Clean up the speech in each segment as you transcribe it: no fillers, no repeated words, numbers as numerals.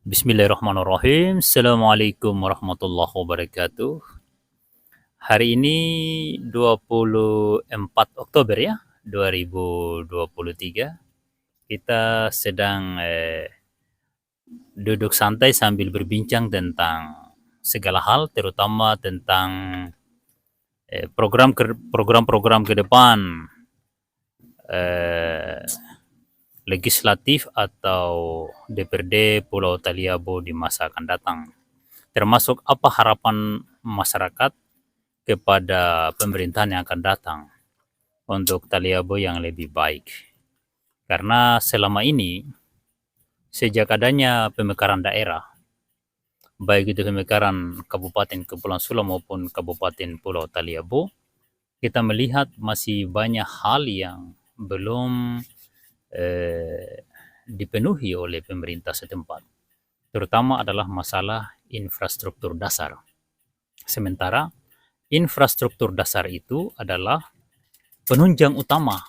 Bismillahirrahmanirrahim. Assalamualaikum warahmatullahi wabarakatuh. Hari ini 24 Oktober ya, 2023. Kita sedang duduk santai sambil berbincang tentang segala hal, terutama tentang program-program ke depan eh, legislatif atau DPRD Pulau Taliabu di masa akan datang. Termasuk apa harapan masyarakat kepada pemerintahan yang akan datang untuk Taliabu yang lebih baik. Karena selama ini, sejak adanya pemekaran daerah, baik itu pemekaran Kabupaten Kepulauan Sula maupun Kabupaten Pulau Taliabu, kita melihat masih banyak hal yang belum dipenuhi oleh pemerintah setempat. Terutama adalah masalah infrastruktur dasar. Sementara infrastruktur dasar itu adalah penunjang utama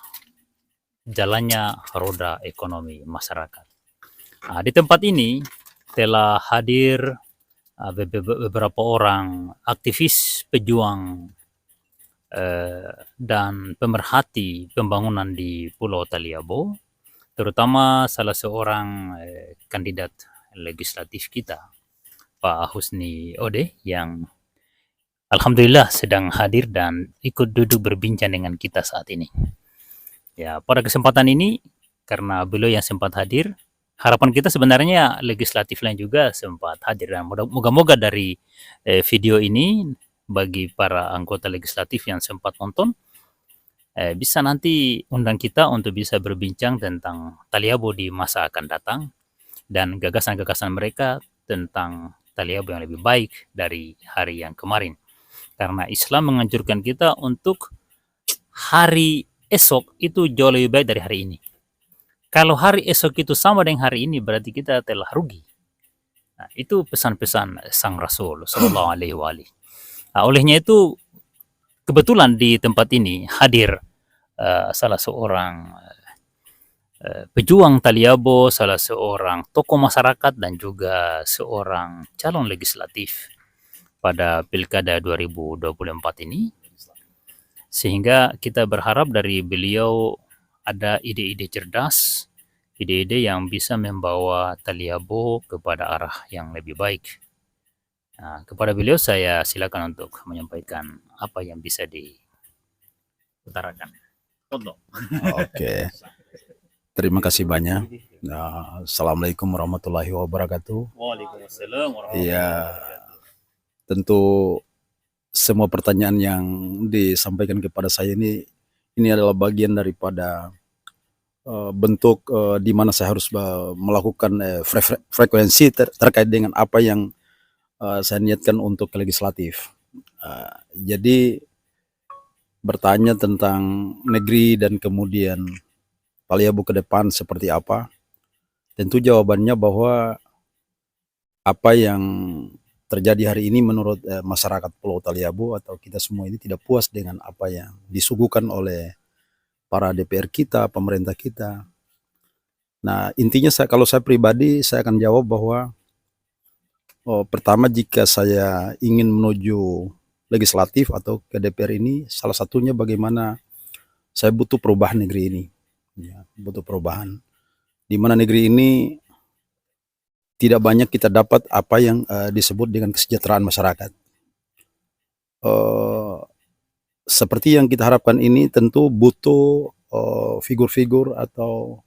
jalannya roda ekonomi masyarakat. Nah, di tempat ini telah hadir beberapa orang aktivis pejuang dan pemerhati pembangunan di Pulau Taliabu, terutama salah seorang kandidat legislatif kita, Pak Husni Ode, yang alhamdulillah sedang hadir dan ikut duduk berbincang dengan kita saat ini. Ya, pada kesempatan ini, karena beliau yang sempat hadir, harapan kita sebenarnya legislatif lain juga sempat hadir. Dan moga-moga dari video ini, bagi para anggota legislatif yang sempat nonton, bisa nanti undang kita untuk bisa berbincang tentang Taliabu di masa akan datang dan gagasan-gagasan mereka tentang Taliabu yang lebih baik dari hari yang kemarin. Karena Islam menganjurkan kita untuk hari esok itu jauh lebih baik dari hari ini. Kalau hari esok itu sama dengan hari ini, berarti kita telah rugi. Nah, itu pesan-pesan Sang Rasul Sallallahu Alaihi Wasallam. Nah, olehnya itu kebetulan di tempat ini hadir salah seorang pejuang Taliabu, salah seorang tokoh masyarakat dan juga seorang calon legislatif pada Pilkada 2024 ini. Sehingga kita berharap dari beliau ada ide-ide cerdas, ide-ide yang bisa membawa Taliabu kepada arah yang lebih baik. Nah, kepada beliau saya silakan untuk menyampaikan apa yang bisa diutarakan. Oke, terima kasih banyak. Assalamualaikum warahmatullahi wabarakatuh. Waalaikumsalam Iya, tentu semua pertanyaan yang disampaikan kepada saya ini adalah bagian daripada bentuk di mana saya harus melakukan frekuensi terkait dengan apa yang saya niatkan untuk legislatif. Jadi bertanya tentang negeri dan kemudian Taliabu ke depan seperti apa, tentu jawabannya bahwa apa yang terjadi hari ini menurut masyarakat Pulau Taliabu atau kita semua ini tidak puas dengan apa yang disuguhkan oleh para DPR kita, pemerintah kita. Nah, intinya kalau saya pribadi, saya akan jawab bahwa pertama, jika saya ingin menuju legislatif atau ke DPR ini, salah satunya bagaimana saya butuh perubahan negeri ini. Ya, butuh perubahan. Di mana negeri ini tidak banyak kita dapat apa yang disebut dengan kesejahteraan masyarakat. Seperti yang kita harapkan ini tentu butuh figur-figur atau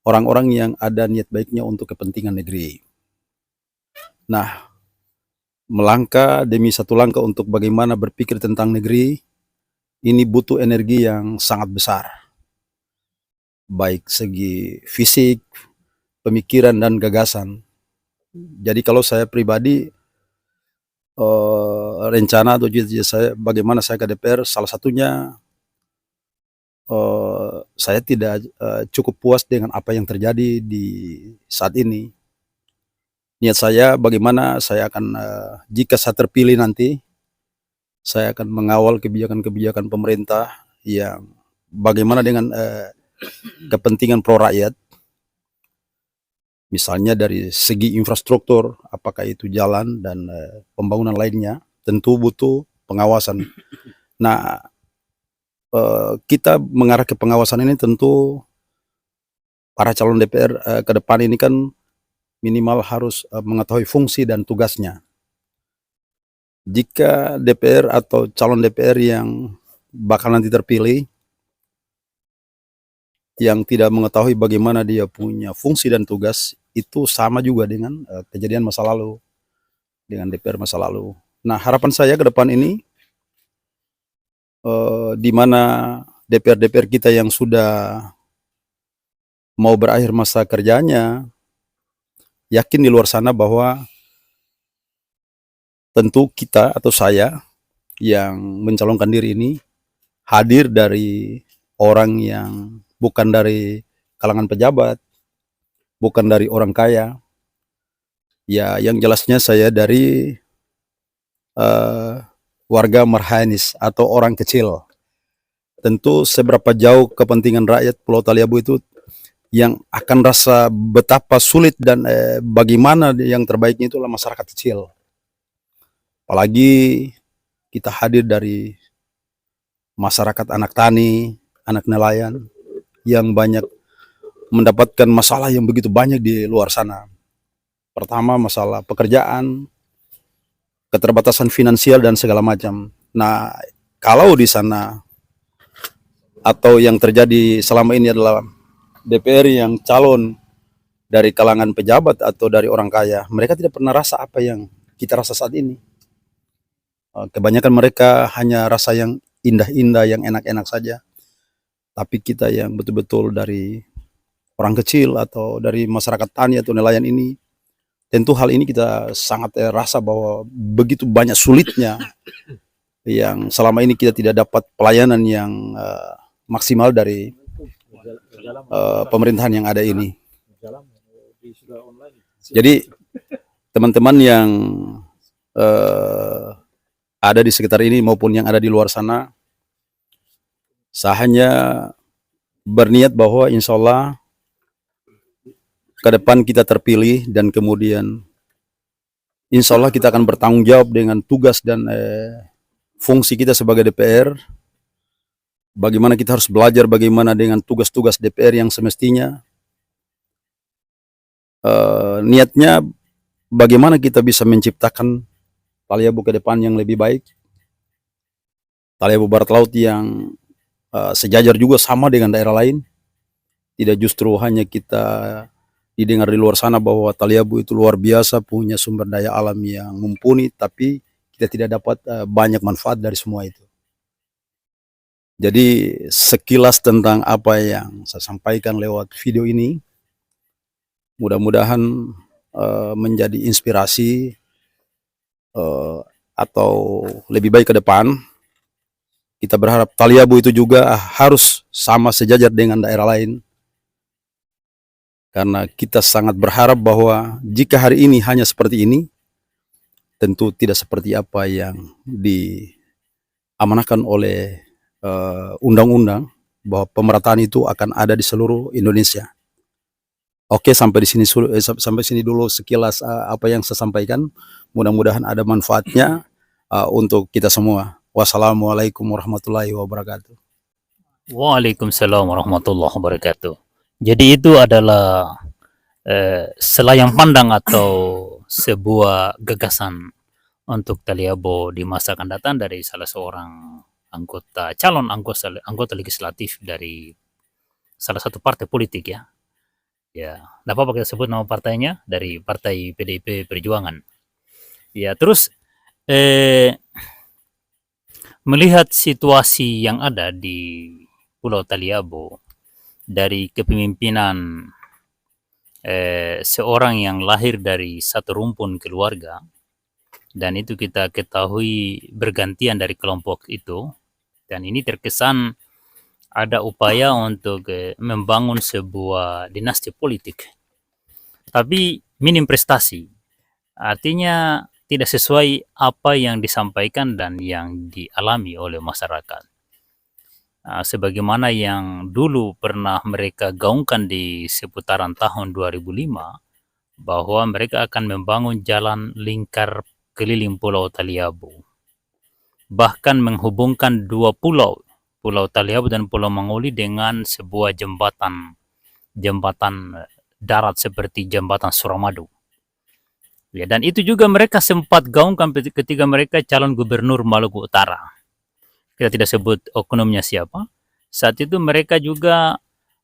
orang-orang yang ada niat baiknya untuk kepentingan negeri. Nah, melangkah demi satu langkah untuk bagaimana berpikir tentang negeri, ini butuh energi yang sangat besar. Baik segi fisik, pemikiran, dan gagasan. Jadi kalau saya pribadi, rencana atau cita-cita saya bagaimana saya ke DPR, salah satunya saya tidak cukup puas dengan apa yang terjadi di saat ini. Niat saya bagaimana saya akan, jika saya terpilih nanti, saya akan mengawal kebijakan-kebijakan pemerintah yang bagaimana dengan kepentingan pro rakyat. Misalnya dari segi infrastruktur, apakah itu jalan dan pembangunan lainnya, tentu butuh pengawasan. Nah, kita mengarah ke pengawasan ini tentu para calon DPR ke depan ini kan minimal harus mengetahui fungsi dan tugasnya. Jika DPR atau calon DPR yang bakal nanti terpilih yang tidak mengetahui bagaimana dia punya fungsi dan tugas, itu sama juga dengan kejadian masa lalu, dengan DPR masa lalu. Nah, harapan saya ke depan ini, di mana DPR-DPR kita yang sudah mau berakhir masa kerjanya, yakin di luar sana bahwa tentu kita atau saya yang mencalonkan diri ini hadir dari orang yang bukan dari kalangan pejabat, bukan dari orang kaya. Ya, yang jelasnya saya dari warga marhanis atau orang kecil. Tentu seberapa jauh kepentingan rakyat Pulau Taliabu itu yang akan rasa betapa sulit dan bagaimana yang terbaiknya itulah masyarakat kecil. Apalagi kita hadir dari masyarakat anak tani, anak nelayan yang banyak mendapatkan masalah yang begitu banyak di luar sana. Pertama masalah pekerjaan, keterbatasan finansial dan segala macam. Nah, kalau di sana atau yang terjadi selama ini adalah DPR yang calon dari kalangan pejabat atau dari orang kaya, mereka tidak pernah rasa apa yang kita rasa saat ini. Kebanyakan mereka hanya rasa yang indah-indah, yang enak-enak saja. Tapi kita yang betul-betul dari orang kecil atau dari masyarakat tani atau nelayan ini, tentu hal ini kita sangat rasa bahwa begitu banyak sulitnya yang selama ini kita tidak dapat pelayanan yang maksimal dari pemerintahan yang ada ini. Jadi teman-teman yang ada di sekitar ini maupun yang ada di luar sana, saya hanya berniat bahwa insya Allah ke depan kita terpilih dan kemudian insya Allah kita akan bertanggung jawab dengan tugas dan fungsi kita sebagai DPR. Bagaimana kita harus belajar bagaimana dengan tugas-tugas DPR yang semestinya. Niatnya bagaimana kita bisa menciptakan Taliabu ke depan yang lebih baik. Taliabu Barat Laut yang sejajar juga sama dengan daerah lain. Tidak justru hanya kita didengar di luar sana bahwa Taliabu itu luar biasa, punya sumber daya alam yang mumpuni, tapi kita tidak dapat banyak manfaat dari semua itu. Jadi sekilas tentang apa yang saya sampaikan lewat video ini, mudah-mudahan menjadi inspirasi atau lebih baik ke depan. Kita berharap Taliabu itu juga harus sama sejajar dengan daerah lain. Karena kita sangat berharap bahwa jika hari ini hanya seperti ini, tentu tidak seperti apa yang diamanahkan oleh undang-undang bahwa pemerataan itu akan ada di seluruh Indonesia. Oke, sampai sini dulu sekilas apa yang saya sampaikan. Mudah-mudahan ada manfaatnya untuk kita semua. Wassalamualaikum warahmatullahi wabarakatuh. Waalaikumsalam warahmatullahi wabarakatuh. Jadi itu adalah selayang pandang atau sebuah gagasan untuk Taliabu di masa akan datang dari salah seorang calon anggota legislatif dari salah satu partai politik ya. Ya, tidak apa-apa kita sebut nama partainya, dari Partai PDIP Perjuangan. Ya, terus melihat situasi yang ada di Pulau Taliabu dari kepemimpinan seorang yang lahir dari satu rumpun keluarga, dan itu kita ketahui bergantian dari kelompok itu, dan ini terkesan ada upaya untuk membangun sebuah dinasti politik, tapi minim prestasi. Artinya tidak sesuai apa yang disampaikan dan yang dialami oleh masyarakat. Sebagaimana yang dulu pernah mereka gaungkan di seputaran tahun 2005, bahwa mereka akan membangun jalan lingkar keliling Pulau Taliabu, bahkan menghubungkan dua pulau, Pulau Taliabu dan Pulau Mangoli, dengan sebuah jembatan darat seperti jembatan Suramadu. Ya, dan itu juga mereka sempat gaungkan ketika mereka calon gubernur Maluku Utara. Kita tidak sebut oknumnya siapa. Saat itu mereka juga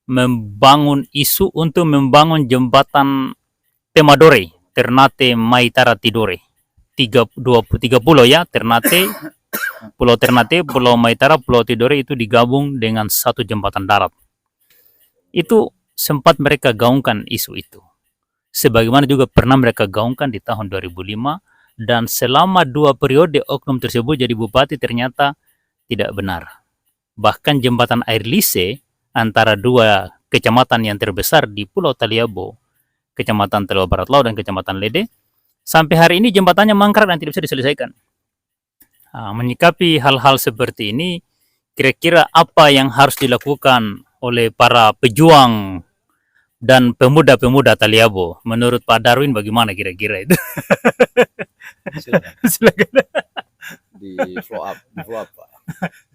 membangun isu untuk membangun jembatan Temadore, Ternate, Maitara, Tidore. Tiga pulau ya, Pulau Ternate, Pulau Maitara, Pulau Tidore itu digabung dengan satu jembatan darat. Itu sempat mereka gaungkan isu itu. Sebagaimana juga pernah mereka gaungkan di tahun 2005, dan selama 2 periode oknum tersebut jadi bupati ternyata tidak benar. Bahkan jembatan air lise antara dua kecamatan yang terbesar di Pulau Taliabu, Kecamatan Telawa Barat Laut dan Kecamatan Lede, sampai hari ini jembatannya mangkrak dan tidak bisa diselesaikan. Menyikapi hal-hal seperti ini, kira-kira apa yang harus dilakukan oleh para pejuang dan pemuda-pemuda Taliabu? Menurut Pak Darwin bagaimana kira-kira itu? Silakan. Silakan. Di follow up Pak.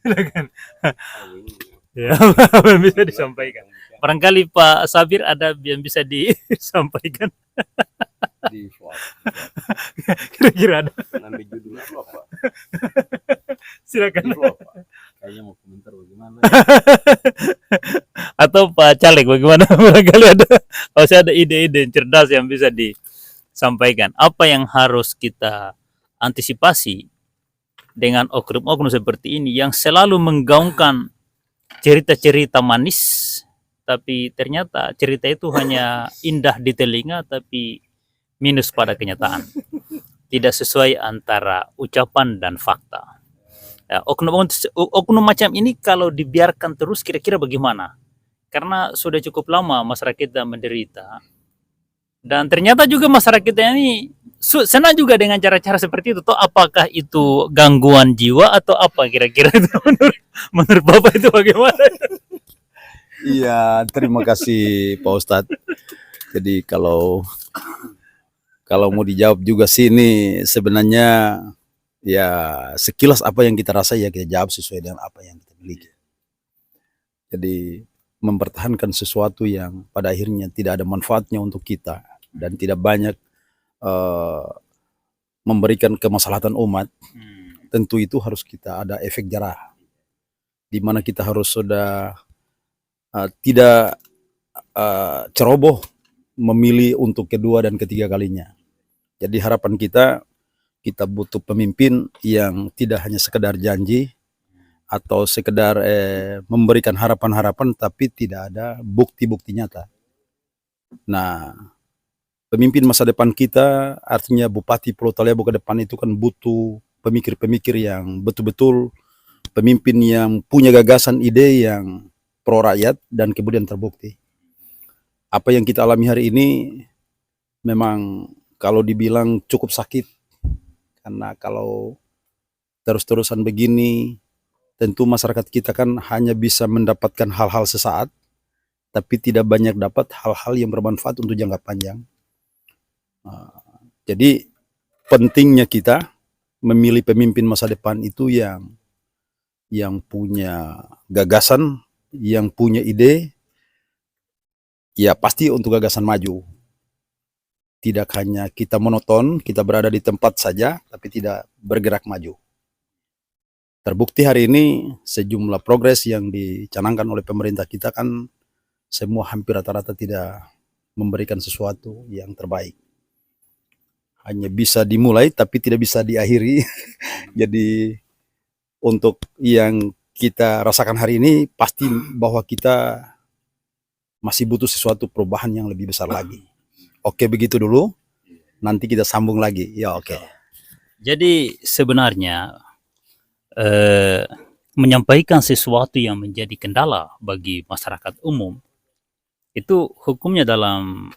Silakan. Ya, apa yang bisa disampaikan? Barangkali Pak Sabir ada yang bisa disampaikan. Di follow up. Kira-kira ada. Namanya judulnya follow up Pak. Silakan. Di follow up Pak. Kayaknya mau komentar bagaimana. Atau Pak Caleg bagaimana? Barangkali ada, saya ada ide-ide yang cerdas yang bisa disampaikan. Apa yang harus kita antisipasi dengan oknum-oknum seperti ini yang selalu menggaungkan cerita-cerita manis, tapi ternyata cerita itu hanya indah di telinga tapi minus pada kenyataan. Tidak sesuai antara ucapan dan fakta. Ya, oknum macam ini kalau dibiarkan terus kira-kira bagaimana? Karena sudah cukup lama masyarakat kita menderita. Dan ternyata juga masyarakat kita ini senang juga dengan cara-cara seperti itu. Toh apakah itu gangguan jiwa atau apa kira-kira itu menurut Bapak itu bagaimana? Iya, terima kasih Pak Ustadz. Jadi kalau mau dijawab juga sih, ini sebenarnya ya sekilas apa yang kita rasa ya kita jawab sesuai dengan apa yang kita miliki. Jadi mempertahankan sesuatu yang pada akhirnya tidak ada manfaatnya untuk kita dan tidak banyak memberikan kemaslahatan umat, tentu itu harus kita ada efek jerah, di mana kita harus sudah tidak ceroboh memilih untuk kedua dan ketiga kalinya. Jadi harapan kita butuh pemimpin yang tidak hanya sekedar janji atau sekedar memberikan harapan-harapan tapi tidak ada bukti-bukti nyata. Nah, pemimpin masa depan kita artinya Bupati Pulau Taliabu ke depan itu kan butuh pemikir-pemikir yang betul-betul pemimpin yang punya gagasan, ide yang pro rakyat dan kemudian terbukti. Apa yang kita alami hari ini memang kalau dibilang cukup sakit, karena kalau terus-terusan begini tentu masyarakat kita kan hanya bisa mendapatkan hal-hal sesaat, tapi tidak banyak dapat hal-hal yang bermanfaat untuk jangka panjang. Jadi pentingnya kita memilih pemimpin masa depan itu yang punya gagasan, yang punya ide, ya pasti untuk gagasan maju. Tidak hanya kita monoton, kita berada di tempat saja, tapi tidak bergerak maju. Terbukti hari ini sejumlah progres yang dicanangkan oleh pemerintah kita kan semua hampir rata-rata tidak memberikan sesuatu yang terbaik. Hanya bisa dimulai tapi tidak bisa diakhiri. Jadi untuk yang kita rasakan hari ini pasti bahwa kita masih butuh sesuatu perubahan yang lebih besar lagi. Oke, begitu dulu. Nanti kita sambung lagi. Ya, oke. Jadi sebenarnya menyampaikan sesuatu yang menjadi kendala bagi masyarakat umum itu hukumnya dalam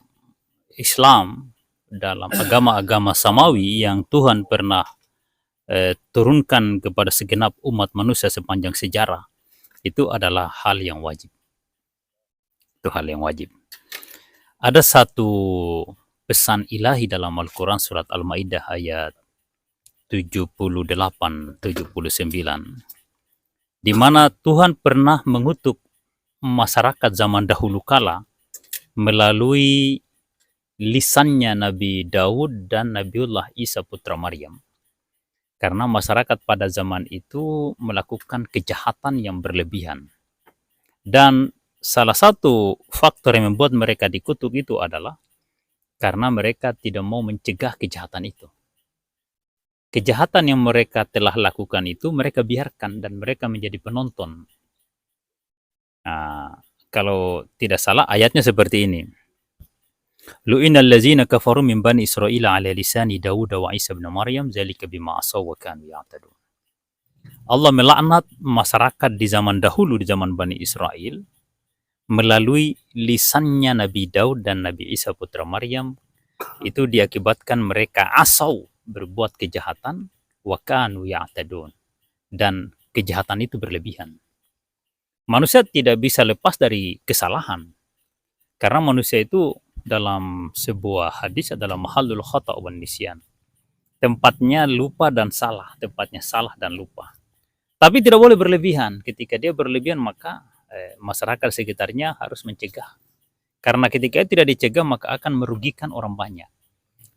Islam, dalam agama-agama samawi yang Tuhan pernah turunkan kepada segenap umat manusia sepanjang sejarah, itu adalah hal yang wajib. Itu hal yang wajib. Ada satu pesan ilahi dalam Al-Quran surat Al-Ma'idah ayat 78-79, di mana Tuhan pernah mengutuk masyarakat zaman dahulu kala melalui lisannya Nabi Daud dan Nabiullah Isa putra Maryam. Karena masyarakat pada zaman itu melakukan kejahatan yang berlebihan. Dan salah satu faktor yang membuat mereka dikutuk itu adalah karena mereka tidak mau mencegah kejahatan itu. Kejahatan yang mereka telah lakukan itu mereka biarkan dan mereka menjadi penonton. Nah, kalau tidak salah ayatnya seperti ini. Lu'inal ladzina kafaru min bani Israila ala lisani Dawud wa Isa bin Maryam zalika bima asaw wa kanu ya'tadun. Allah melaknat masyarakat di zaman dahulu, di zaman Bani Israel, melalui lisannya Nabi Daud dan Nabi Isa putra Maryam. Itu diakibatkan mereka asau, berbuat kejahatan, wa kanu ya'tadun, dan kejahatan itu berlebihan. Manusia tidak bisa lepas dari kesalahan, karena manusia itu dalam sebuah hadis adalah mahallul khata' wan nisyan. Tempatnya lupa dan salah, tempatnya salah dan lupa. Tapi tidak boleh berlebihan. Ketika dia berlebihan, maka masyarakat sekitarnya harus mencegah. Karena ketika itu tidak dicegah, maka akan merugikan orang banyak.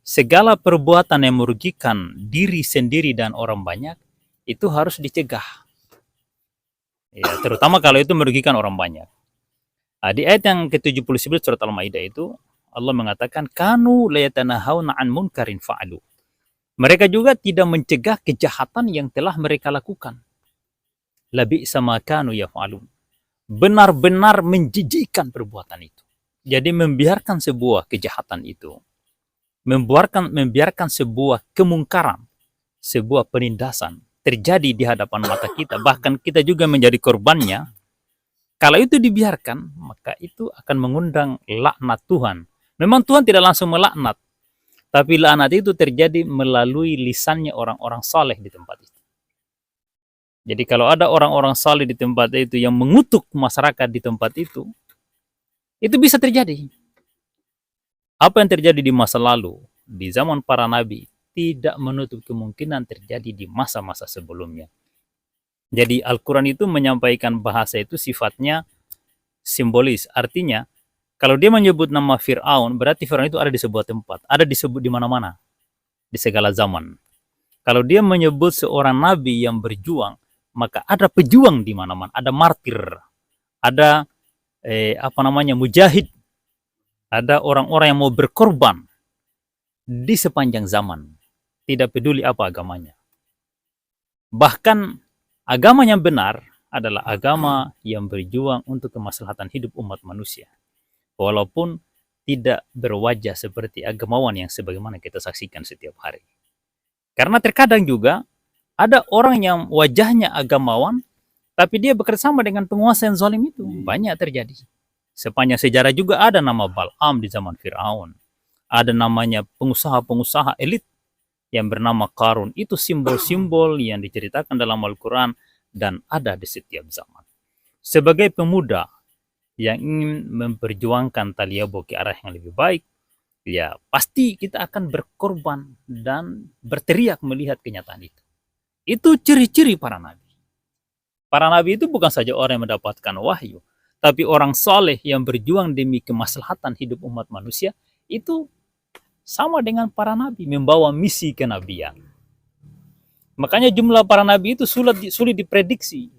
Segala perbuatan yang merugikan diri sendiri dan orang banyak, itu harus dicegah. Ya, terutama kalau itu merugikan orang banyak. Nah, di ayat yang ke-79 surat Al-Ma'idah itu, Allah mengatakan, Kanu layatanahawna an munkarin fa'alu. Mereka juga tidak mencegah kejahatan yang telah mereka lakukan. Labi sama kanu yaf'alun. Benar-benar menjijikkan perbuatan itu. Jadi membiarkan sebuah kejahatan itu, membiarkan sebuah kemungkaran, sebuah penindasan terjadi di hadapan mata kita, bahkan kita juga menjadi korbannya. Kalau itu dibiarkan, maka itu akan mengundang laknat Tuhan. Memang Tuhan tidak langsung melaknat, tapi laknat itu terjadi melalui lisannya orang-orang saleh di tempat itu. Jadi kalau ada orang-orang saleh di tempat itu yang mengutuk masyarakat di tempat itu bisa terjadi. Apa yang terjadi di masa lalu, di zaman para nabi, tidak menutup kemungkinan terjadi di masa-masa sebelumnya. Jadi Al-Quran itu menyampaikan bahasa itu sifatnya simbolis. Artinya, kalau dia menyebut nama Fir'aun, berarti Fir'aun itu ada di sebuah tempat, ada disebut di mana-mana, di segala zaman. Kalau dia menyebut seorang nabi yang berjuang, maka ada pejuang di mana-mana, ada martir, ada mujahid, ada orang-orang yang mau berkorban di sepanjang zaman, tidak peduli apa agamanya. Bahkan agama yang benar adalah agama yang berjuang untuk kemaslahatan hidup umat manusia, walaupun tidak berwajah seperti agamawan yang sebagaimana kita saksikan setiap hari. Karena terkadang juga ada orang yang wajahnya agamawan, tapi dia bekerjasama dengan penguasa yang zalim itu. Banyak terjadi. Sepanjang sejarah juga ada nama Bal'am di zaman Fir'aun. Ada namanya pengusaha-pengusaha elit yang bernama Qarun. Itu simbol-simbol yang diceritakan dalam Al-Quran dan ada di setiap zaman. Sebagai pemuda yang ingin memperjuangkan Taliabo ke arah yang lebih baik, ya pasti kita akan berkorban dan berteriak melihat kenyataan itu. Itu ciri-ciri para nabi. Para nabi itu bukan saja orang yang mendapatkan wahyu, tapi orang soleh yang berjuang demi kemaslahatan hidup umat manusia, itu sama dengan para nabi, membawa misi kenabian. Makanya jumlah para nabi itu sulit diprediksi.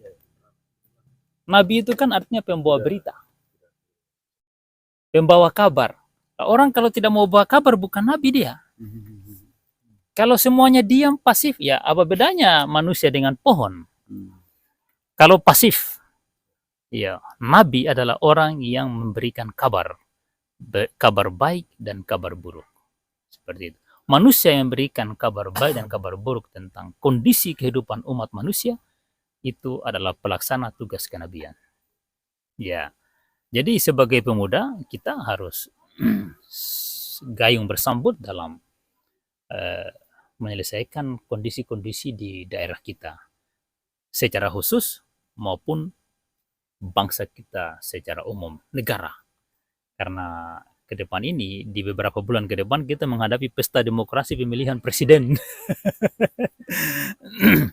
Nabi itu kan artinya pembawa berita, pembawa kabar. Orang kalau tidak mau bawa kabar, bukan nabi dia. Kalau semuanya diam, pasif, ya apa bedanya manusia dengan pohon? Kalau pasif, ya nabi adalah orang yang memberikan kabar baik dan kabar buruk. Seperti itu. Manusia yang memberikan kabar baik dan kabar buruk tentang kondisi kehidupan umat manusia, itu adalah pelaksana tugas kenabian. Ya, jadi sebagai pemuda kita harus gayung bersambut dalam menyelesaikan kondisi-kondisi di daerah kita secara khusus maupun bangsa kita secara umum, negara. Karena ke depan ini, di beberapa bulan ke depan kita menghadapi pesta demokrasi pemilihan presiden.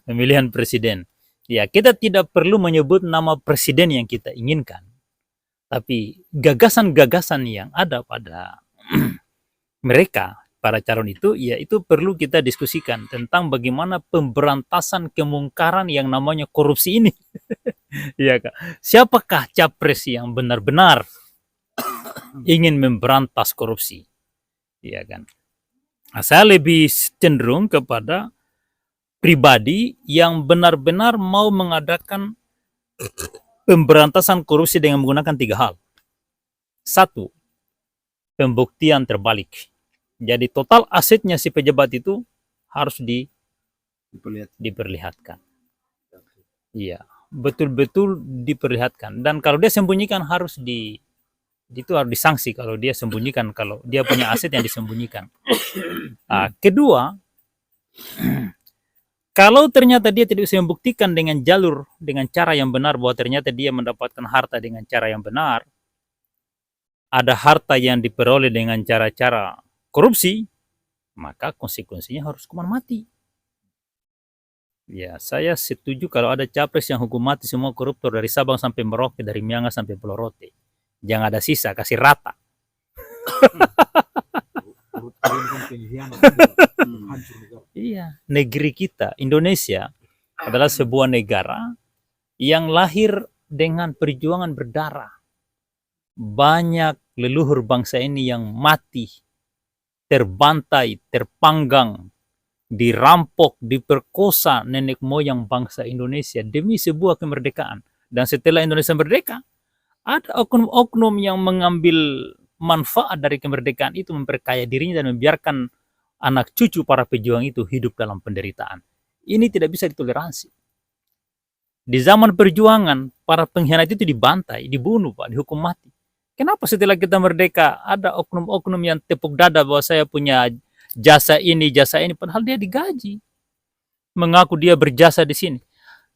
Pemilihan presiden. Ya, kita tidak perlu menyebut nama presiden yang kita inginkan, tapi gagasan-gagasan yang ada pada mereka, para calon itu, ya itu perlu kita diskusikan tentang bagaimana pemberantasan kemungkaran yang namanya korupsi ini. Iya, Kak. Siapakah capres yang benar-benar ingin memberantas korupsi? Iya kan? Nah, saya lebih cenderung kepada pribadi yang benar-benar mau mengadakan pemberantasan korupsi dengan menggunakan 3 hal. 1, pembuktian terbalik. Jadi total asetnya si pejabat itu harus diperlihatkan. Iya, betul-betul diperlihatkan. Dan kalau dia sembunyikan itu harus disanksi kalau dia sembunyikan, kalau dia punya aset yang disembunyikan. Nah, kedua, kalau ternyata dia tidak bisa membuktikan dengan cara yang benar bahwa ternyata dia mendapatkan harta dengan cara yang benar, ada harta yang diperoleh dengan cara-cara korupsi, maka konsekuensinya harus hukuman mati. Ya, saya setuju kalau ada capres yang hukum mati semua koruptor dari Sabang sampai Merauke, dari Miangas sampai Pulau Rote. Jangan ada sisa, kasih rata. Iya, negeri kita, Indonesia, adalah sebuah negara yang lahir dengan perjuangan berdarah. Banyak leluhur bangsa ini yang mati, terbantai, terpanggang, dirampok, diperkosa nenek moyang bangsa Indonesia demi sebuah kemerdekaan. Dan setelah Indonesia merdeka, ada oknum-oknum yang mengambil manfaat dari kemerdekaan itu, memperkaya dirinya dan membiarkan anak cucu para pejuang itu hidup dalam penderitaan. Ini tidak bisa ditoleransi. Di zaman perjuangan, para pengkhianat itu dibantai, dibunuh, Pak, dihukum mati. Kenapa setelah kita merdeka ada oknum-oknum yang tepuk dada bahwa saya punya jasa ini, padahal dia digaji. Mengaku dia berjasa di sini.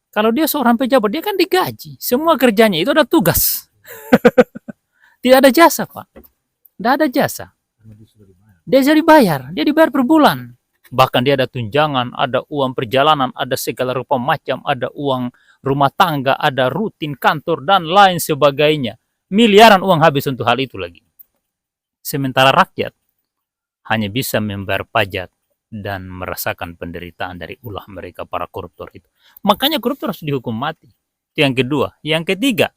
Kalau dia seorang pejabat, dia kan digaji. Semua kerjanya itu ada tugas. Tidak ada jasa, Pak. Tidak ada jasa. Dia jadi dibayar. Dia dibayar per bulan. Bahkan dia ada tunjangan, ada uang perjalanan, ada segala rupa macam, ada uang rumah tangga, ada rutin kantor, dan lain sebagainya. Miliaran uang habis untuk hal itu lagi. Sementara rakyat hanya bisa membayar pajak dan merasakan penderitaan dari ulah mereka para koruptor itu. Makanya koruptor harus dihukum mati. Itu yang kedua. Yang ketiga,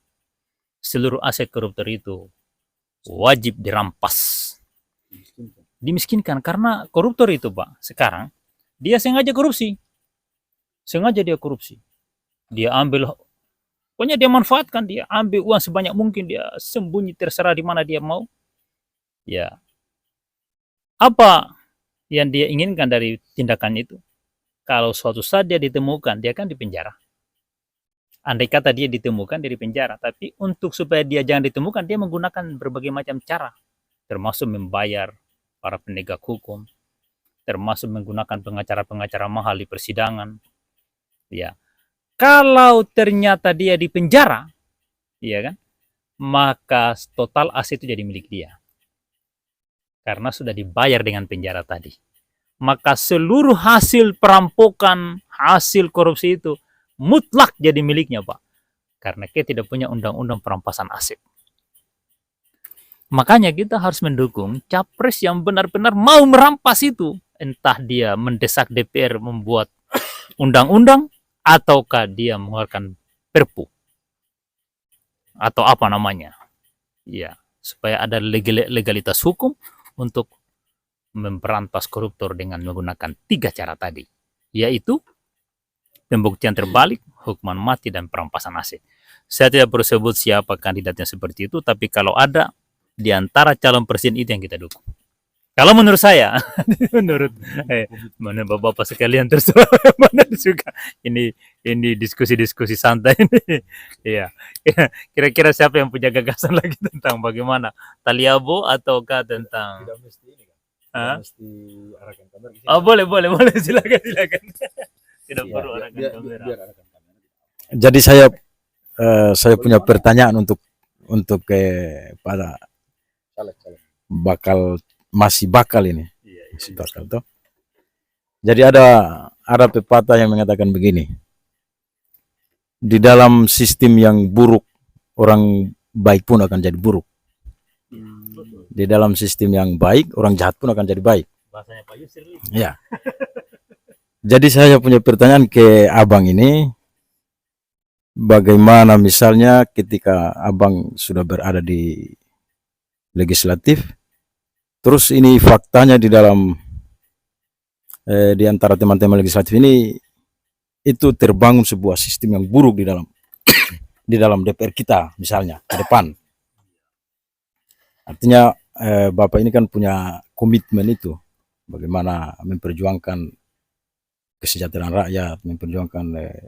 seluruh aset koruptor itu wajib dirampas. Dimiskinkan, karena koruptor itu, Pak, sekarang dia sengaja korupsi. Sengaja dia korupsi. Dia ambil, pokoknya dia manfaatkan, dia ambil uang sebanyak mungkin, dia sembunyi terserah di mana dia mau. Ya. Apa yang dia inginkan dari tindakan itu? Kalau suatu saat dia ditemukan, dia akan dipenjara. Andai kata dia ditemukan, dia dipenjara. Tapi untuk supaya dia jangan ditemukan, dia menggunakan berbagai macam cara. Termasuk membayar para penegak hukum. Termasuk menggunakan pengacara-pengacara mahal di persidangan. Ya. Kalau ternyata dia dipenjara, ya kan, maka total aset itu jadi milik dia. Karena sudah dibayar dengan penjara tadi. Maka seluruh hasil perampokan, hasil korupsi itu mutlak jadi miliknya, Pak. Karena kita tidak punya undang-undang perampasan aset. Makanya kita harus mendukung capres yang benar-benar mau merampas itu. Entah dia mendesak DPR membuat undang-undang, ataukah dia mengeluarkan perpu. Atau apa namanya. Ya, supaya ada legalitas hukum untuk memberantas koruptor dengan menggunakan 3 cara tadi. Yaitu pembuktian terbalik, hukuman mati, dan perampasan aset. Saya tidak perlu sebut siapa kandidatnya seperti itu, tapi kalau ada di antara calon presiden itu yang kita dukung. Kalau menurut saya, menurut bapak-bapak sekalian terserah mana juga. Ini diskusi-diskusi santai ini. Iya. Kira-kira siapa yang punya gagasan lagi tentang bagaimana Taliabo ataukah tentang? Tidak mesti ini kan. Hah? Mesti arahkan kamera. Oh, boleh, silakan. Tidak perlu arahkan kamera. Jadi saya punya pertanyaan untuk pada caleg. masih bakal ini. Iya, Masih bakal toh. Jadi ada pepatah yang mengatakan begini. Di dalam sistem yang buruk, orang baik pun akan jadi buruk. Di dalam sistem yang baik, orang jahat pun akan jadi baik. Bahasanya Pak Yusri. Ya. Jadi saya punya pertanyaan ke abang ini, bagaimana misalnya ketika abang sudah berada di legislatif, terus ini faktanya di dalam di antara teman-teman legislatif ini itu terbangun sebuah sistem yang buruk di dalam di dalam DPR kita misalnya ke depan. Artinya Bapak ini kan punya komitmen itu, bagaimana memperjuangkan kesejahteraan rakyat, memperjuangkan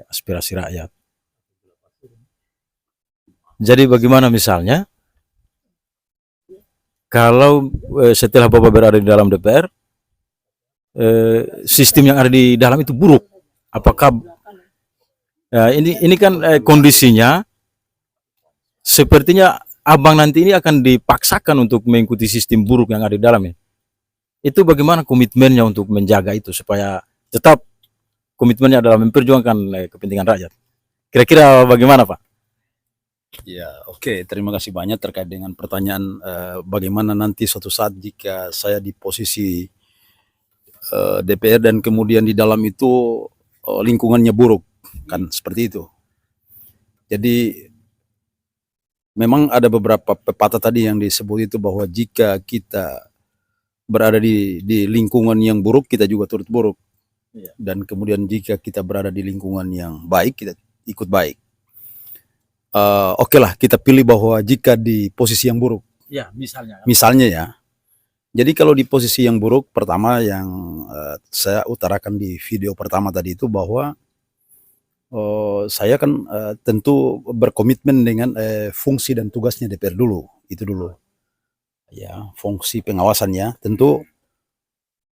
aspirasi rakyat. Jadi bagaimana misalnya kalau setelah Bapak berada di dalam DPR, sistem yang ada di dalam itu buruk, apakah ini kan kondisinya sepertinya abang nanti ini akan dipaksakan untuk mengikuti sistem buruk yang ada di dalamnya. Itu bagaimana komitmennya untuk menjaga itu supaya tetap komitmennya adalah memperjuangkan kepentingan rakyat. Kira-kira bagaimana, Pak? Ya, oke. Terima kasih banyak terkait dengan pertanyaan bagaimana nanti suatu saat jika saya di posisi DPR dan kemudian di dalam itu lingkungannya buruk, kan seperti itu. Jadi memang ada beberapa pepatah tadi yang disebut itu bahwa jika kita berada di lingkungan yang buruk, kita juga turut buruk. Iya. Dan kemudian jika kita berada di lingkungan yang baik, kita ikut baik. Oke lah, kita pilih bahwa jika di posisi yang buruk, Ya, misalnya. misalnya ya. Jadi kalau di posisi yang buruk, pertama yang saya utarakan di video pertama tadi itu bahwa saya kan tentu berkomitmen dengan fungsi dan tugasnya DPR dulu, itu dulu. Ya, fungsi pengawasannya tentu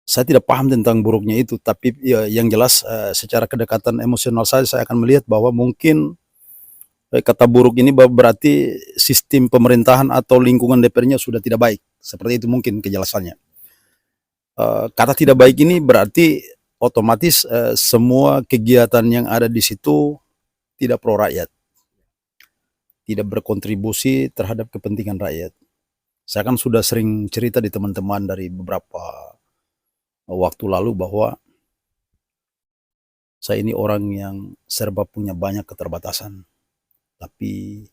saya tidak paham tentang buruknya itu, tapi ya, yang jelas secara kedekatan emosional saya akan melihat bahwa mungkin kata buruk ini berarti sistem pemerintahan atau lingkungan DPR-nya sudah tidak baik. Seperti itu mungkin kejelasannya. Kata tidak baik ini berarti otomatis semua kegiatan yang ada di situ tidak pro rakyat, tidak berkontribusi terhadap kepentingan rakyat. Saya kan sudah sering cerita di teman-teman dari beberapa waktu lalu bahwa saya ini orang yang serba punya banyak keterbatasan. Tapi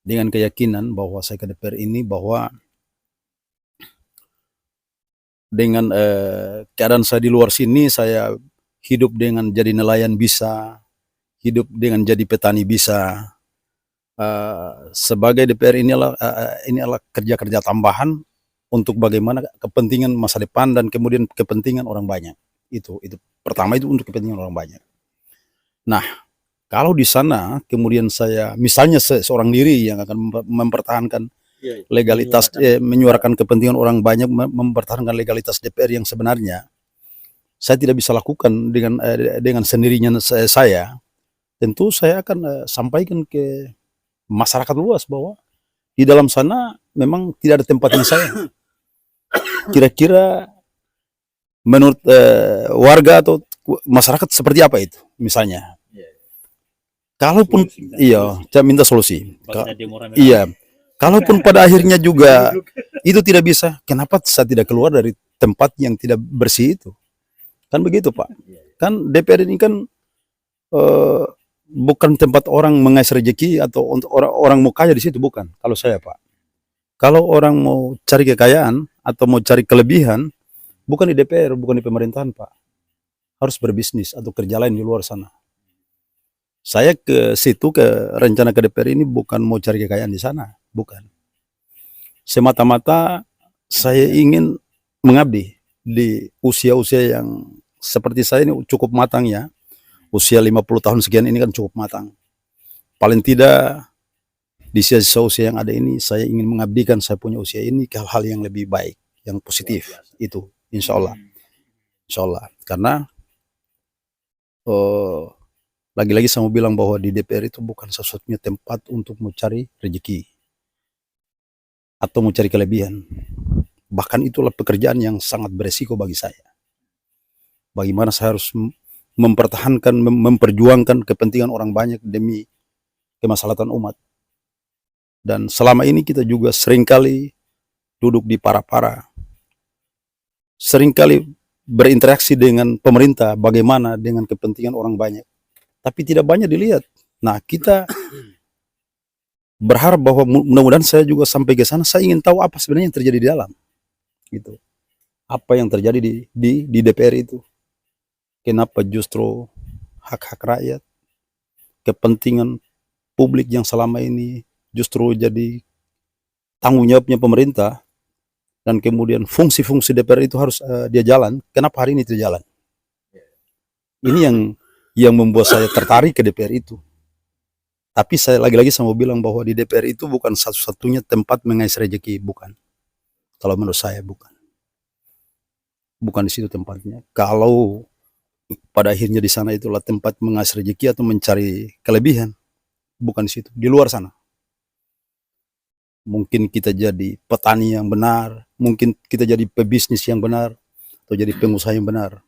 dengan keyakinan bahwa saya ke DPR ini bahwa dengan keadaan saya di luar sini, saya hidup dengan jadi nelayan bisa, hidup dengan jadi petani bisa. Sebagai DPR ini adalah kerja-kerja tambahan untuk bagaimana kepentingan masa depan dan kemudian kepentingan orang banyak. Itu pertama itu untuk kepentingan orang banyak. Nah, kalau di sana kemudian saya misalnya seorang diri yang akan mempertahankan legalitas, menyuarakan kepentingan orang banyak, mempertahankan legalitas DPR yang sebenarnya saya tidak bisa lakukan dengan sendirinya saya. Tentu saya akan sampaikan ke masyarakat luas bahwa di dalam sana memang tidak ada tempatnya saya. Kira-kira menurut warga atau masyarakat seperti apa itu misalnya? Kalaupun iya, saya minta solusi. Iya, kalaupun pada akhirnya juga itu tidak bisa, kenapa saya tidak keluar dari tempat yang tidak bersih itu? Kan begitu, Pak. Kan DPR ini kan bukan tempat orang mengais rezeki atau untuk orang mau kaya di situ, bukan. Kalau saya, Pak, kalau orang mau cari kekayaan atau mau cari kelebihan, bukan di DPR, bukan di pemerintahan, Pak. Harus berbisnis atau kerja lain di luar sana. Saya ke situ, ke rencana ke DPR ini bukan mau cari kekayaan di sana, bukan. Semata-mata saya ingin mengabdi di usia-usia yang seperti saya ini cukup matang ya. Usia 50 tahun sekian ini kan cukup matang. Paling tidak di usia yang ada ini saya ingin mengabdikan saya punya usia ini ke hal-hal yang lebih baik, yang positif. Itu insya Allah. Insya Allah. Karena lagi-lagi saya mau bilang bahwa di DPR itu bukan satu-satunya tempat untuk mencari rezeki atau mencari kelebihan. Bahkan itulah pekerjaan yang sangat beresiko bagi saya. Bagaimana saya harus mempertahankan, memperjuangkan kepentingan orang banyak demi kemaslahatan umat. Dan selama ini kita juga seringkali duduk di para-para, seringkali berinteraksi dengan pemerintah, bagaimana dengan kepentingan orang banyak. Tapi tidak banyak dilihat. Nah, kita berharap bahwa mudah-mudahan saya juga sampai ke sana, saya ingin tahu apa sebenarnya yang terjadi di dalam. Gitu. Apa yang terjadi di DPR itu. Kenapa justru hak-hak rakyat, kepentingan publik yang selama ini justru jadi tanggung jawabnya pemerintah, dan kemudian fungsi-fungsi DPR itu harus dia jalan, kenapa hari ini tidak jalan? Ini yang membuat saya tertarik ke DPR itu. Tapi saya lagi-lagi mau bilang bahwa di DPR itu bukan satu-satunya tempat mengais rezeki, bukan. Kalau menurut saya bukan. Bukan di situ tempatnya. Kalau pada akhirnya di sana itulah tempat mengais rezeki atau mencari kelebihan, bukan di situ, di luar sana. Mungkin kita jadi petani yang benar, mungkin kita jadi pebisnis yang benar, atau jadi pengusaha yang benar.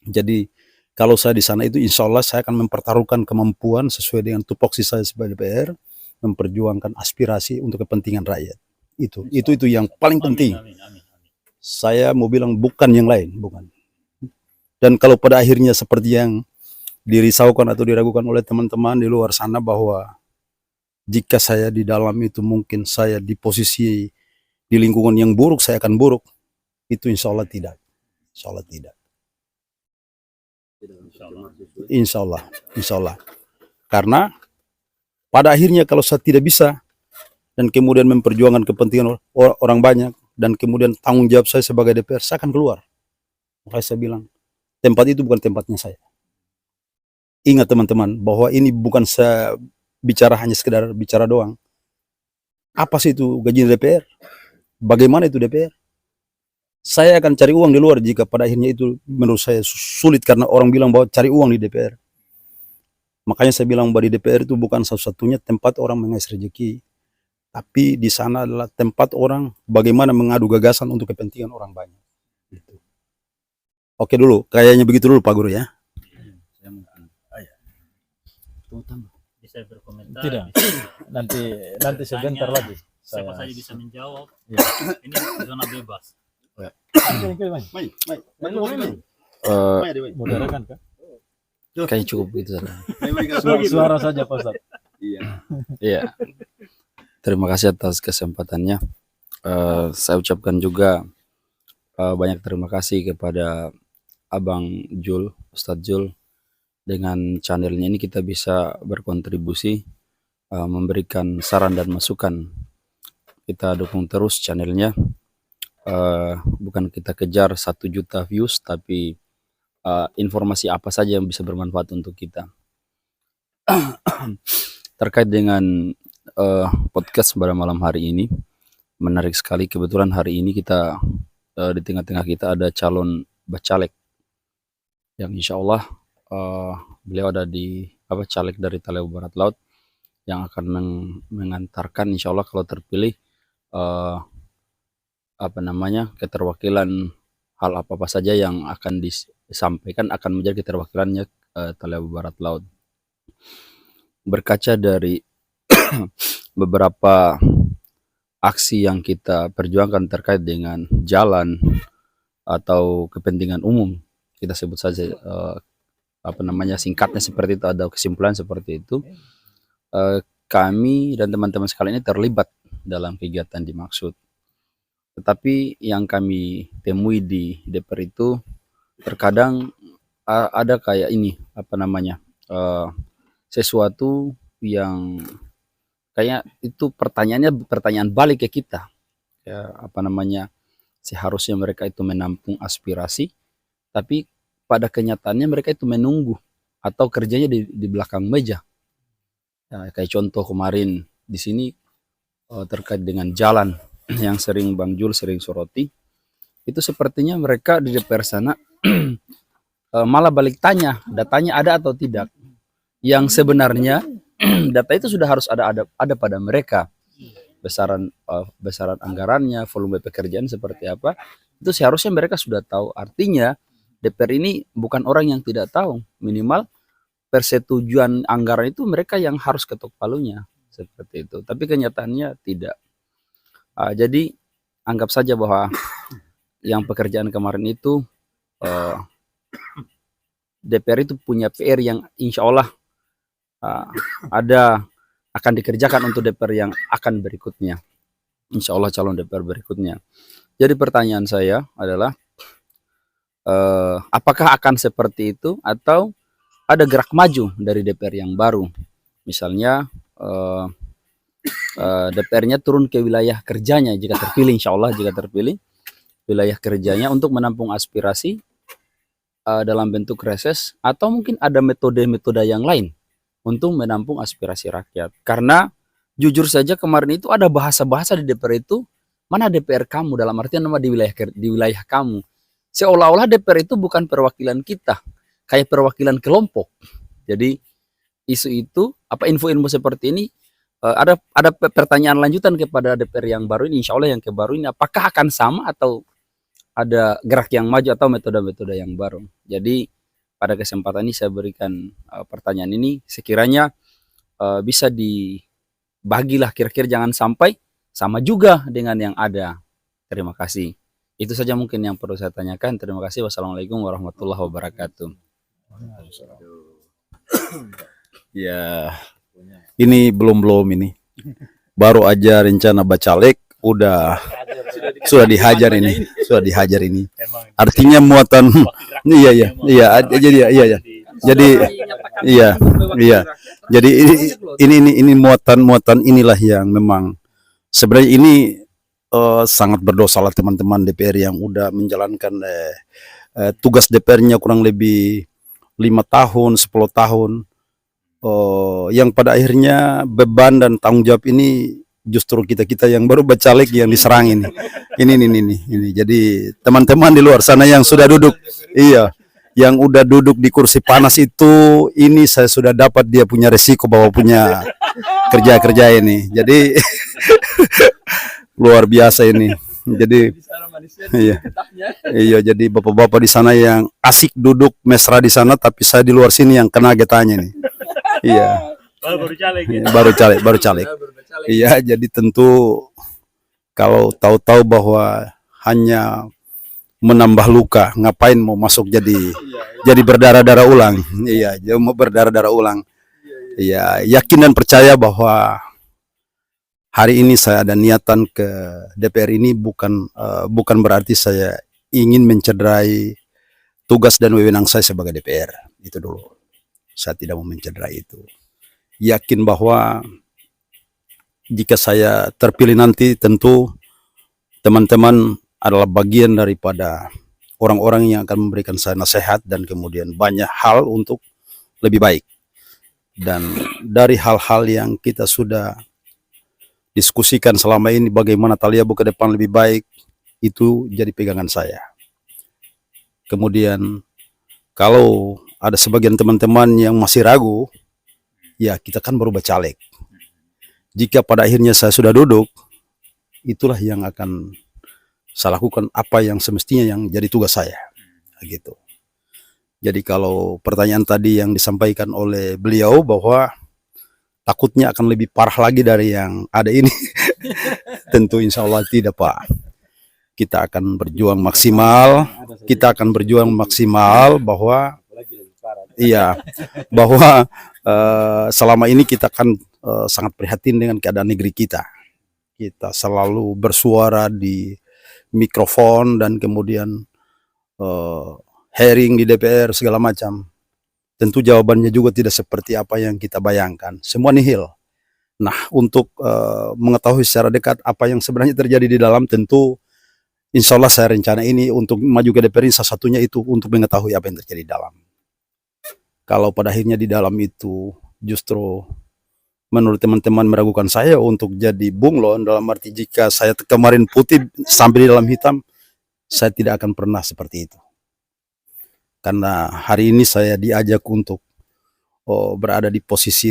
Jadi kalau saya di sana itu insya Allah saya akan mempertaruhkan kemampuan sesuai dengan tupoksi saya sebagai DPR, memperjuangkan aspirasi untuk kepentingan rakyat. Itu yang paling penting. Saya mau bilang bukan yang lain, bukan. Dan kalau pada akhirnya seperti yang dirisaukan atau diragukan oleh teman-teman di luar sana bahwa jika saya di dalam itu mungkin saya di posisi di lingkungan yang buruk, saya akan buruk. Itu insya Allah tidak. Insya Allah tidak. Insya Allah. Karena pada akhirnya kalau saya tidak bisa dan kemudian memperjuangkan kepentingan orang banyak dan kemudian tanggung jawab saya sebagai DPR, saya akan keluar. Makanya saya bilang, tempat itu bukan tempatnya saya. Ingat teman-teman, bahwa ini bukan saya bicara hanya sekedar bicara doang. Apa sih itu gaji DPR? Bagaimana itu DPR? Saya akan cari uang di luar jika pada akhirnya itu menurut saya sulit karena orang bilang bahwa cari uang di DPR. Makanya saya bilang bahwa di DPR itu bukan satu-satunya tempat orang mengais rezeki. Tapi di sana adalah tempat orang bagaimana mengadu gagasan untuk kepentingan orang banyak. Gitu. Oke dulu, kayaknya begitu dulu Pak Guru ya. Bisa berkomentar. Tidak. Nanti sebentar lagi. Siapa saja bisa menjawab. Ya. Ini zona bebas. Moderakan kan? Kayaknya cukup gitu. Suara saja Pak Ustaz. Iya. Terima kasih atas kesempatannya. Saya ucapkan juga banyak terima kasih kepada Abang Jul, Ustadz Jul. Dengan channelnya ini kita bisa berkontribusi, memberikan saran dan masukan. Kita dukung terus channelnya. Bukan kita kejar 1 juta views, tapi informasi apa saja yang bisa bermanfaat untuk kita. Terkait dengan podcast pada malam hari ini, menarik sekali. Kebetulan hari ini kita di tengah-tengah kita ada calon bacalek yang insya Allah beliau ada di caleg dari Talebo Barat Laut yang akan mengantarkan insya Allah kalau terpilih keterwakilan hal apa saja yang akan disampaikan akan menjadi keterwakilannya Talebo Barat Laut. Berkaca dari beberapa aksi yang kita perjuangkan terkait dengan jalan atau kepentingan umum, kita sebut saja singkatnya seperti itu, ada kesimpulan seperti itu. Kami dan teman-teman sekalian ini terlibat dalam kegiatan dimaksud. Tetapi yang kami temui di DPR itu terkadang ada kayak ini sesuatu yang kayak itu pertanyaan balik ke kita. Ya, seharusnya mereka itu menampung aspirasi, tapi pada kenyataannya mereka itu menunggu atau kerjanya di belakang meja. Ya, kayak contoh kemarin di sini terkait dengan jalan yang sering Bang Jul sering soroti, itu sepertinya mereka di DPR sana malah balik tanya, datanya ada atau tidak. Yang sebenarnya data itu sudah harus ada pada mereka. besaran anggarannya, volume pekerjaan seperti apa, itu seharusnya mereka sudah tahu. Artinya DPR ini bukan orang yang tidak tahu, minimal persetujuan anggaran itu mereka yang harus ketok palunya seperti itu. Tapi kenyataannya tidak. Jadi anggap saja bahwa yang pekerjaan kemarin itu DPR itu punya PR yang insya Allah akan dikerjakan untuk DPR yang akan berikutnya. Insya Allah calon DPR berikutnya. Jadi pertanyaan saya adalah apakah akan seperti itu atau ada gerak maju dari DPR yang baru? Misalnya DPR-nya turun ke wilayah kerjanya jika terpilih, insya Allah jika terpilih, wilayah kerjanya untuk menampung aspirasi dalam bentuk reses, atau mungkin ada metode-metode yang lain untuk menampung aspirasi rakyat. Karena jujur saja kemarin itu ada bahasa-bahasa di DPR itu, mana DPR kamu, dalam artian nama di wilayah kamu. Seolah-olah DPR itu bukan perwakilan kita, kayak perwakilan kelompok. Jadi isu itu, info-info seperti ini, ada pertanyaan lanjutan kepada DPR yang baru ini, insya Allah yang kebaru ini, apakah akan sama atau ada gerak yang maju atau metode-metode yang baru. Jadi pada kesempatan ini saya berikan pertanyaan ini, sekiranya bisa dibagilah, kira-kira jangan sampai sama juga dengan yang ada. Terima kasih. Itu saja mungkin yang perlu saya tanyakan. Terima kasih. Wassalamualaikum warahmatullahi wabarakatuh. Ya, ini belum ini. Baru aja rencana bacalek sudah dihajar ini. Artinya muatan iya. Jadi ini muatan inilah yang memang sebenarnya ini sangat berdosa lah teman-teman DPR yang udah menjalankan tugas DPR-nya kurang lebih 5 tahun, 10 tahun. Yang pada akhirnya beban dan tanggung jawab ini justru kita yang baru bacalek yang diserang ini. Ini. Jadi teman-teman di luar sana yang sudah duduk, yang udah duduk di kursi panas itu, ini saya sudah dapat dia punya resiko bahwa punya kerja ini. Jadi luar biasa ini. Jadi jadi bapak-bapak di sana yang asik duduk mesra di sana, tapi saya di luar sini yang kena getahnya nih. Baru caleg. Iya, jadi tentu kalau tahu-tahu bahwa hanya menambah luka, ngapain mau masuk jadi berdarah-darah ulang. Iya, jadi mau berdarah-darah ulang. Iya, yakin dan percaya bahwa hari ini saya ada niatan ke DPR ini bukan berarti saya ingin mencederai tugas dan wewenang saya sebagai DPR. Itu dulu. Saya tidak mau mencederai itu. Yakin bahwa jika saya terpilih nanti, tentu teman-teman adalah bagian daripada orang-orang yang akan memberikan saya nasihat dan kemudian banyak hal untuk lebih baik. Dan dari hal-hal yang kita sudah diskusikan selama ini, bagaimana Taliabu ke depan lebih baik, itu jadi pegangan saya. Kemudian kalau ada sebagian teman-teman yang masih ragu, ya kita kan baru bacalek. Jika pada akhirnya saya sudah duduk, itulah yang akan saya lakukan apa yang semestinya yang jadi tugas saya. Gitu. Jadi kalau pertanyaan tadi yang disampaikan oleh beliau bahwa takutnya akan lebih parah lagi dari yang ada ini, tentu insya Allah tidak, Pak. Kita akan berjuang maksimal. Bahwa selama ini kita kan sangat prihatin dengan keadaan negeri kita. Kita selalu bersuara di mikrofon dan kemudian hearing di DPR segala macam. Tentu jawabannya juga tidak seperti apa yang kita bayangkan. Semua nihil. Nah, untuk mengetahui secara dekat apa yang sebenarnya terjadi di dalam, tentu insya Allah saya rencana ini untuk maju ke DPR ini salah satunya itu untuk mengetahui apa yang terjadi di dalam. Kalau pada akhirnya di dalam itu justru menurut teman-teman meragukan saya untuk jadi bunglon, dalam arti jika saya kemarin putih sampai di dalam hitam, saya tidak akan pernah seperti itu. Karena hari ini saya diajak untuk berada di posisi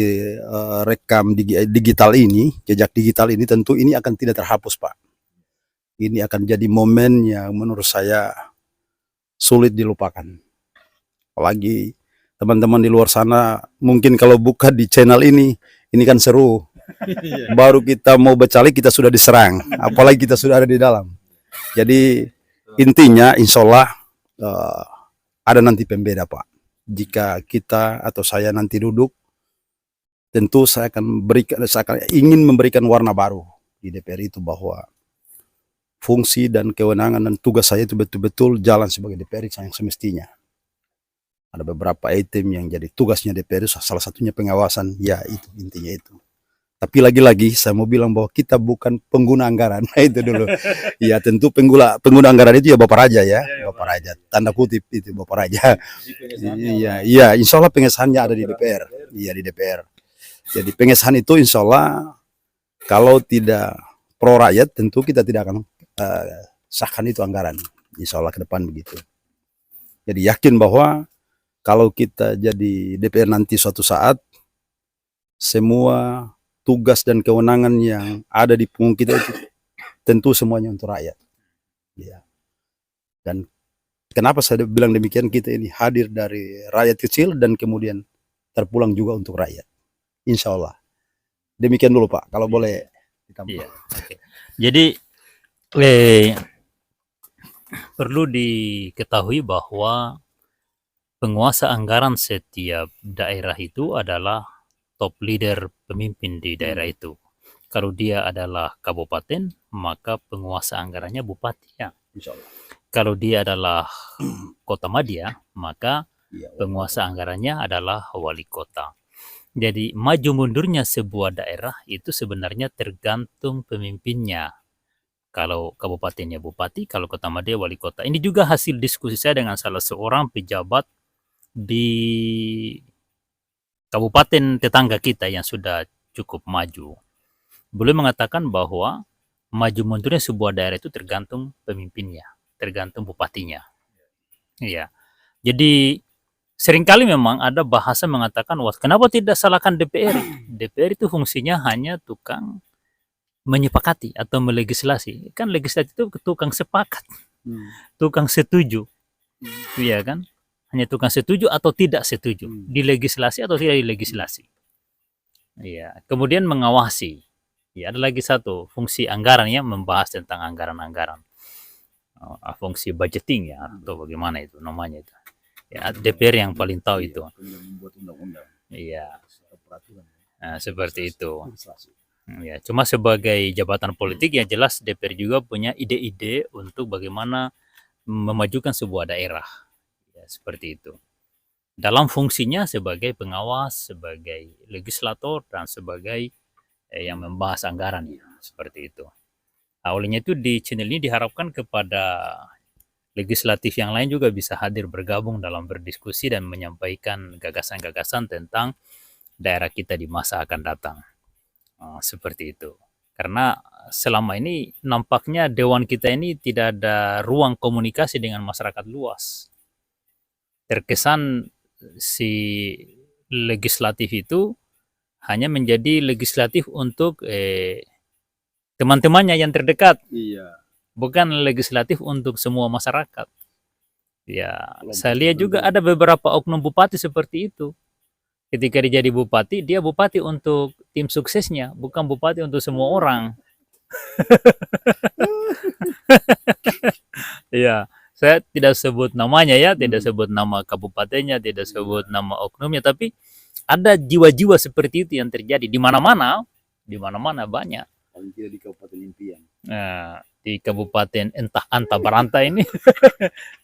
rekam digital ini, jejak digital ini, tentu ini akan tidak terhapus, Pak. Ini akan jadi momen yang menurut saya sulit dilupakan. Apalagi teman-teman di luar sana, mungkin kalau buka di channel ini kan seru. Baru kita mau bacalik kita sudah diserang, apalagi kita sudah ada di dalam. Jadi intinya insya Allah ada nanti pembeda, Pak. Jika kita atau saya nanti duduk, tentu saya akan ingin memberikan warna baru di DPR itu, bahwa fungsi dan kewenangan dan tugas saya itu betul-betul jalan sebagai DPR yang semestinya. Ada beberapa item yang jadi tugasnya DPR, salah satunya pengawasan, ya itu intinya itu. Tapi lagi-lagi saya mau bilang bahwa kita bukan pengguna anggaran. Nah, itu dulu. Ya tentu pengguna anggaran itu ya Bapak Raja ya, Bapak Raja. Tanda kutip itu Bapak Raja. Iya, insya Allah pengesahannya ada di DPR. Iya di DPR. Jadi pengesahan itu insya Allah kalau tidak pro rakyat tentu kita tidak akan sahkan itu anggaran. Insya Allah ke depan begitu. Jadi yakin bahwa kalau kita jadi DPR nanti suatu saat, semua tugas dan kewenangan yang ada di punggung kita itu tentu semuanya untuk rakyat. Ya. Dan kenapa saya bilang demikian, kita ini hadir dari rakyat kecil dan kemudian terpulang juga untuk rakyat. Insya Allah. Demikian dulu Pak, kalau boleh ditambah. Iya, oke. Jadi perlu diketahui bahwa penguasa anggaran setiap daerah itu adalah top leader pemimpin di daerah itu. Kalau dia adalah kabupaten, maka penguasa anggarannya bupatinya. Insya Allah. Kalau dia adalah kota madya, maka penguasa anggarannya adalah wali kota. Jadi maju mundurnya sebuah daerah itu sebenarnya tergantung pemimpinnya. Kalau kabupatennya bupati, kalau kota madya wali kota. Ini juga hasil diskusi saya dengan salah seorang pejabat di kabupaten tetangga kita yang sudah cukup maju. Beliau mengatakan bahwa maju mundurnya sebuah daerah itu tergantung pemimpinnya, tergantung bupatinya. Iya. Jadi seringkali memang ada bahasa mengatakan, wah kenapa tidak salahkan DPR? DPR itu fungsinya hanya tukang menyepakati atau melegislasi. Kan legislasi itu tukang sepakat, tukang setuju. Iya kan? Hanya tukang setuju atau tidak setuju, dilegislasi atau tidak dilegislasi. Iya. Kemudian mengawasi. Ya, ada lagi satu fungsi anggaran yang membahas tentang anggaran-anggaran. Fungsi budgeting ya, atau bagaimana itu namanya itu. Ya, DPR yang paling tahu itu. Iya. Nah, seperti itu. Ya, cuma sebagai jabatan politik yang jelas DPR juga punya ide-ide untuk bagaimana memajukan sebuah daerah. Ya, seperti itu. Dalam fungsinya sebagai pengawas, sebagai legislator, dan sebagai yang membahas anggaran. Ya, seperti itu. Nah, olehnya itu di channel ini diharapkan kepada legislatif yang lain juga bisa hadir bergabung dalam berdiskusi dan menyampaikan gagasan-gagasan tentang daerah kita di masa akan datang. Seperti itu. Karena selama ini nampaknya dewan kita ini tidak ada ruang komunikasi dengan masyarakat luas. Terkesan si legislatif itu hanya menjadi legislatif untuk teman-temannya yang terdekat. Iya. Bukan legislatif untuk semua masyarakat. Ya, saya lihat juga ada beberapa oknum bupati seperti itu. Ketika dia jadi bupati, dia bupati untuk tim suksesnya, bukan bupati untuk semua orang. Ya, saya tidak sebut namanya ya, tidak sebut nama kabupatennya, tidak sebut nama oknumnya, tapi ada jiwa-jiwa seperti itu yang terjadi di mana-mana banyak. Paling tidak di Kabupaten Impian. Nah, di kabupaten entah anta baranta ini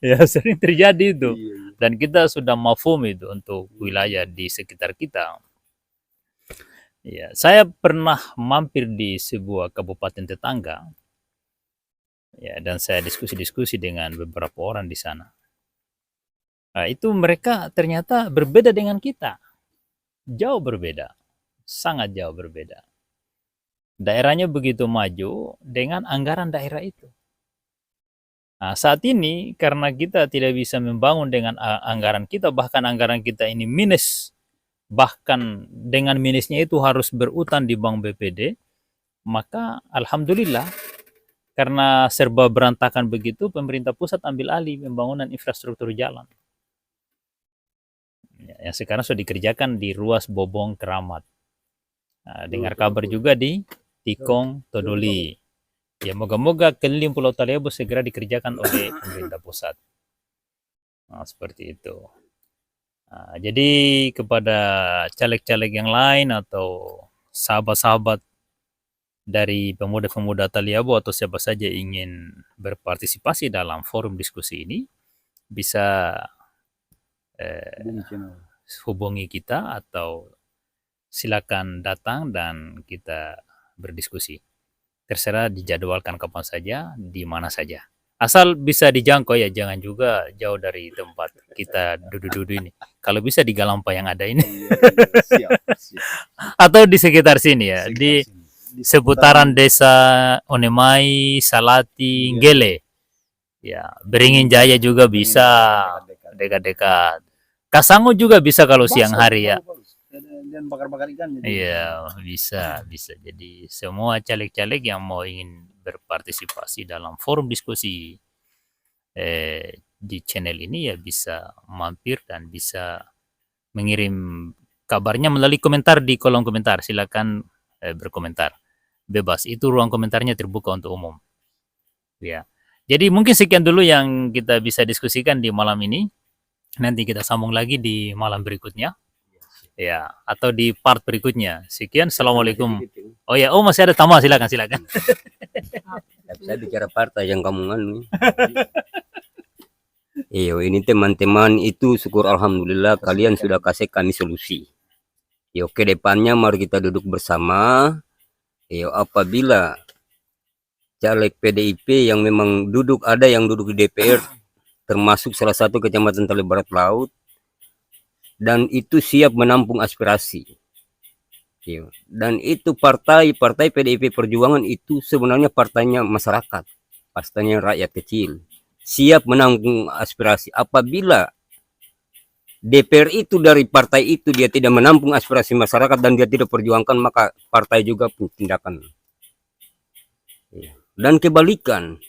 ya sering terjadi itu. Dan kita sudah mafhum itu untuk wilayah di sekitar kita. Ya, saya pernah mampir di sebuah kabupaten tetangga. Ya, dan saya diskusi-diskusi dengan beberapa orang di sana. Nah, itu mereka ternyata berbeda dengan kita. Jauh berbeda. Sangat jauh berbeda. Daerahnya begitu maju dengan anggaran daerah itu. Nah, saat ini karena kita tidak bisa membangun dengan anggaran kita, bahkan anggaran kita ini minus bahkan dengan minusnya itu harus berutang di Bank BPD, maka alhamdulillah karena serba berantakan begitu, pemerintah pusat ambil alih pembangunan infrastruktur jalan. Yang sekarang sudah dikerjakan di ruas Bobong Keramat. Nah, dengar kabar juga di Tikong Todoli. Ya moga-moga keliling Pulau Taliabu segera dikerjakan oleh pemerintah pusat. Nah, seperti itu. Nah, jadi kepada caleg-caleg yang lain atau sahabat-sahabat dari pemuda-pemuda Taliabu atau siapa saja ingin berpartisipasi dalam forum diskusi ini, bisa hubungi kita atau silakan datang dan kita berdiskusi. Terserah dijadwalkan kapan saja, di mana saja. Asal bisa dijangkau ya, jangan juga jauh dari tempat kita duduk-duduk ini. Kalau bisa di Galampa yang ada ini. Atau di sekitar sini ya, di seputaran desa Onemai, Salati, Gele. Ya, Beringin Jaya juga bisa, dekat-dekat. Kasango juga bisa kalau siang hari ya. Dan bakar-bakar ikan. Iya, bisa. Jadi semua caleg-caleg yang mau ingin berpartisipasi dalam forum diskusi di channel ini ya bisa mampir dan bisa mengirim kabarnya melalui komentar di kolom komentar. Silakan berkomentar. Bebas, itu ruang komentarnya terbuka untuk umum. Ya. Jadi mungkin sekian dulu yang kita bisa diskusikan di malam ini. Nanti kita sambung lagi di malam berikutnya. Ya, atau di part berikutnya. Sekian, assalamualaikum. Oh ya, masih ada tambah, silakan. Saya bicara partai yang kamu nganu. Iyo, ini teman-teman itu syukur alhamdulillah kalian sudah kasih kami solusi. Yo, ke depannya mari kita duduk bersama. Yo, apabila caleg PDIP yang memang ada yang duduk di DPR, termasuk salah satu kecamatan Tali Barat Laut, dan itu siap menampung aspirasi. Dan itu partai PDIP Perjuangan itu sebenarnya partainya masyarakat, partainya rakyat kecil, siap menampung aspirasi. Apabila DPR itu dari partai itu dia tidak menampung aspirasi masyarakat dan dia tidak perjuangkan, maka partai juga punya tindakan. Dan kebalikan,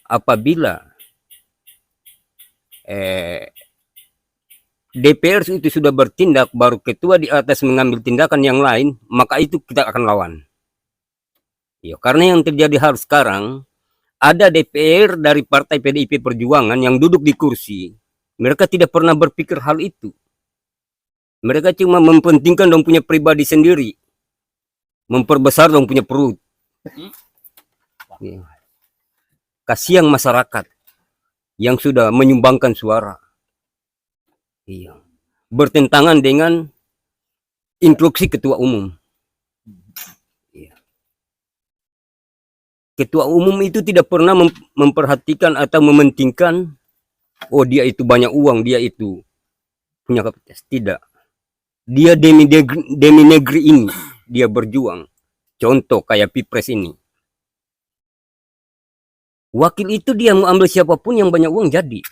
apabila DPR itu sudah bertindak, baru ketua di atas mengambil tindakan yang lain, maka itu kita akan lawan. Karena yang terjadi hal sekarang, ada DPR dari partai PDIP Perjuangan yang duduk di kursi, mereka tidak pernah berpikir hal itu. Mereka cuma mempentingkan dong punya pribadi sendiri, memperbesar dong punya perut. Kasihan masyarakat yang sudah menyumbangkan suara. Bertentangan dengan instruksi ketua umum. Ketua umum itu tidak pernah memperhatikan atau mementingkan, dia itu banyak uang, dia itu punya kapasitas. Tidak. Dia demi negeri ini, dia berjuang. Contoh kayak Pilpres ini. Wakil itu dia mau ambil siapapun yang banyak uang jadi.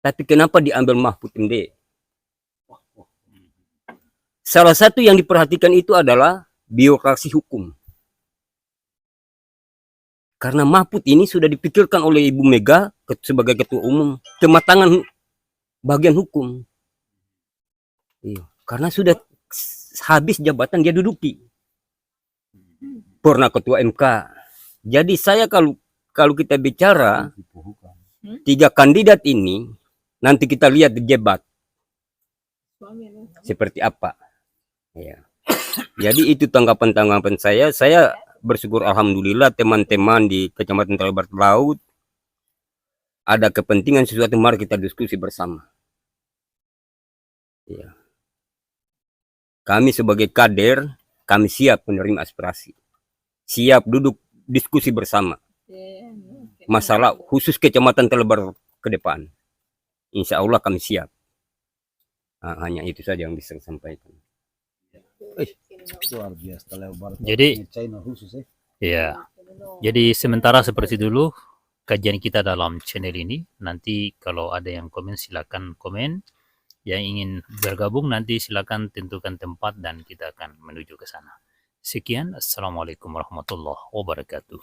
Tapi kenapa diambil Mahfud MD? Salah satu yang diperhatikan itu adalah birokrasi hukum. Karena Mahfud ini sudah dipikirkan oleh Ibu Mega sebagai ketua umum, kematangan bagian hukum. Karena sudah habis jabatan dia duduki. Pernah ketua MK. Jadi saya kalau kita bicara 3 kandidat ini, nanti kita lihat di debat seperti apa. Jadi itu tanggapan saya. Saya bersyukur alhamdulillah teman-teman di Kecamatan Tali Barat Laut ada kepentingan sesuatu, mari kita diskusi bersama. Kami sebagai kader, kami siap menerima aspirasi, siap duduk diskusi bersama. Masalah khusus Kecamatan Tali Barat ke depan, insya Allah kami siap. Hanya itu saja yang bisa saya sampaikan. Jadi, jadi sementara seperti dulu kajian kita dalam channel ini. Nanti kalau ada yang komen silakan komen. yang ingin bergabung nanti silakan tentukan tempat dan kita akan menuju ke sana. Sekian, Assalamualaikum warahmatullahi wabarakatuh.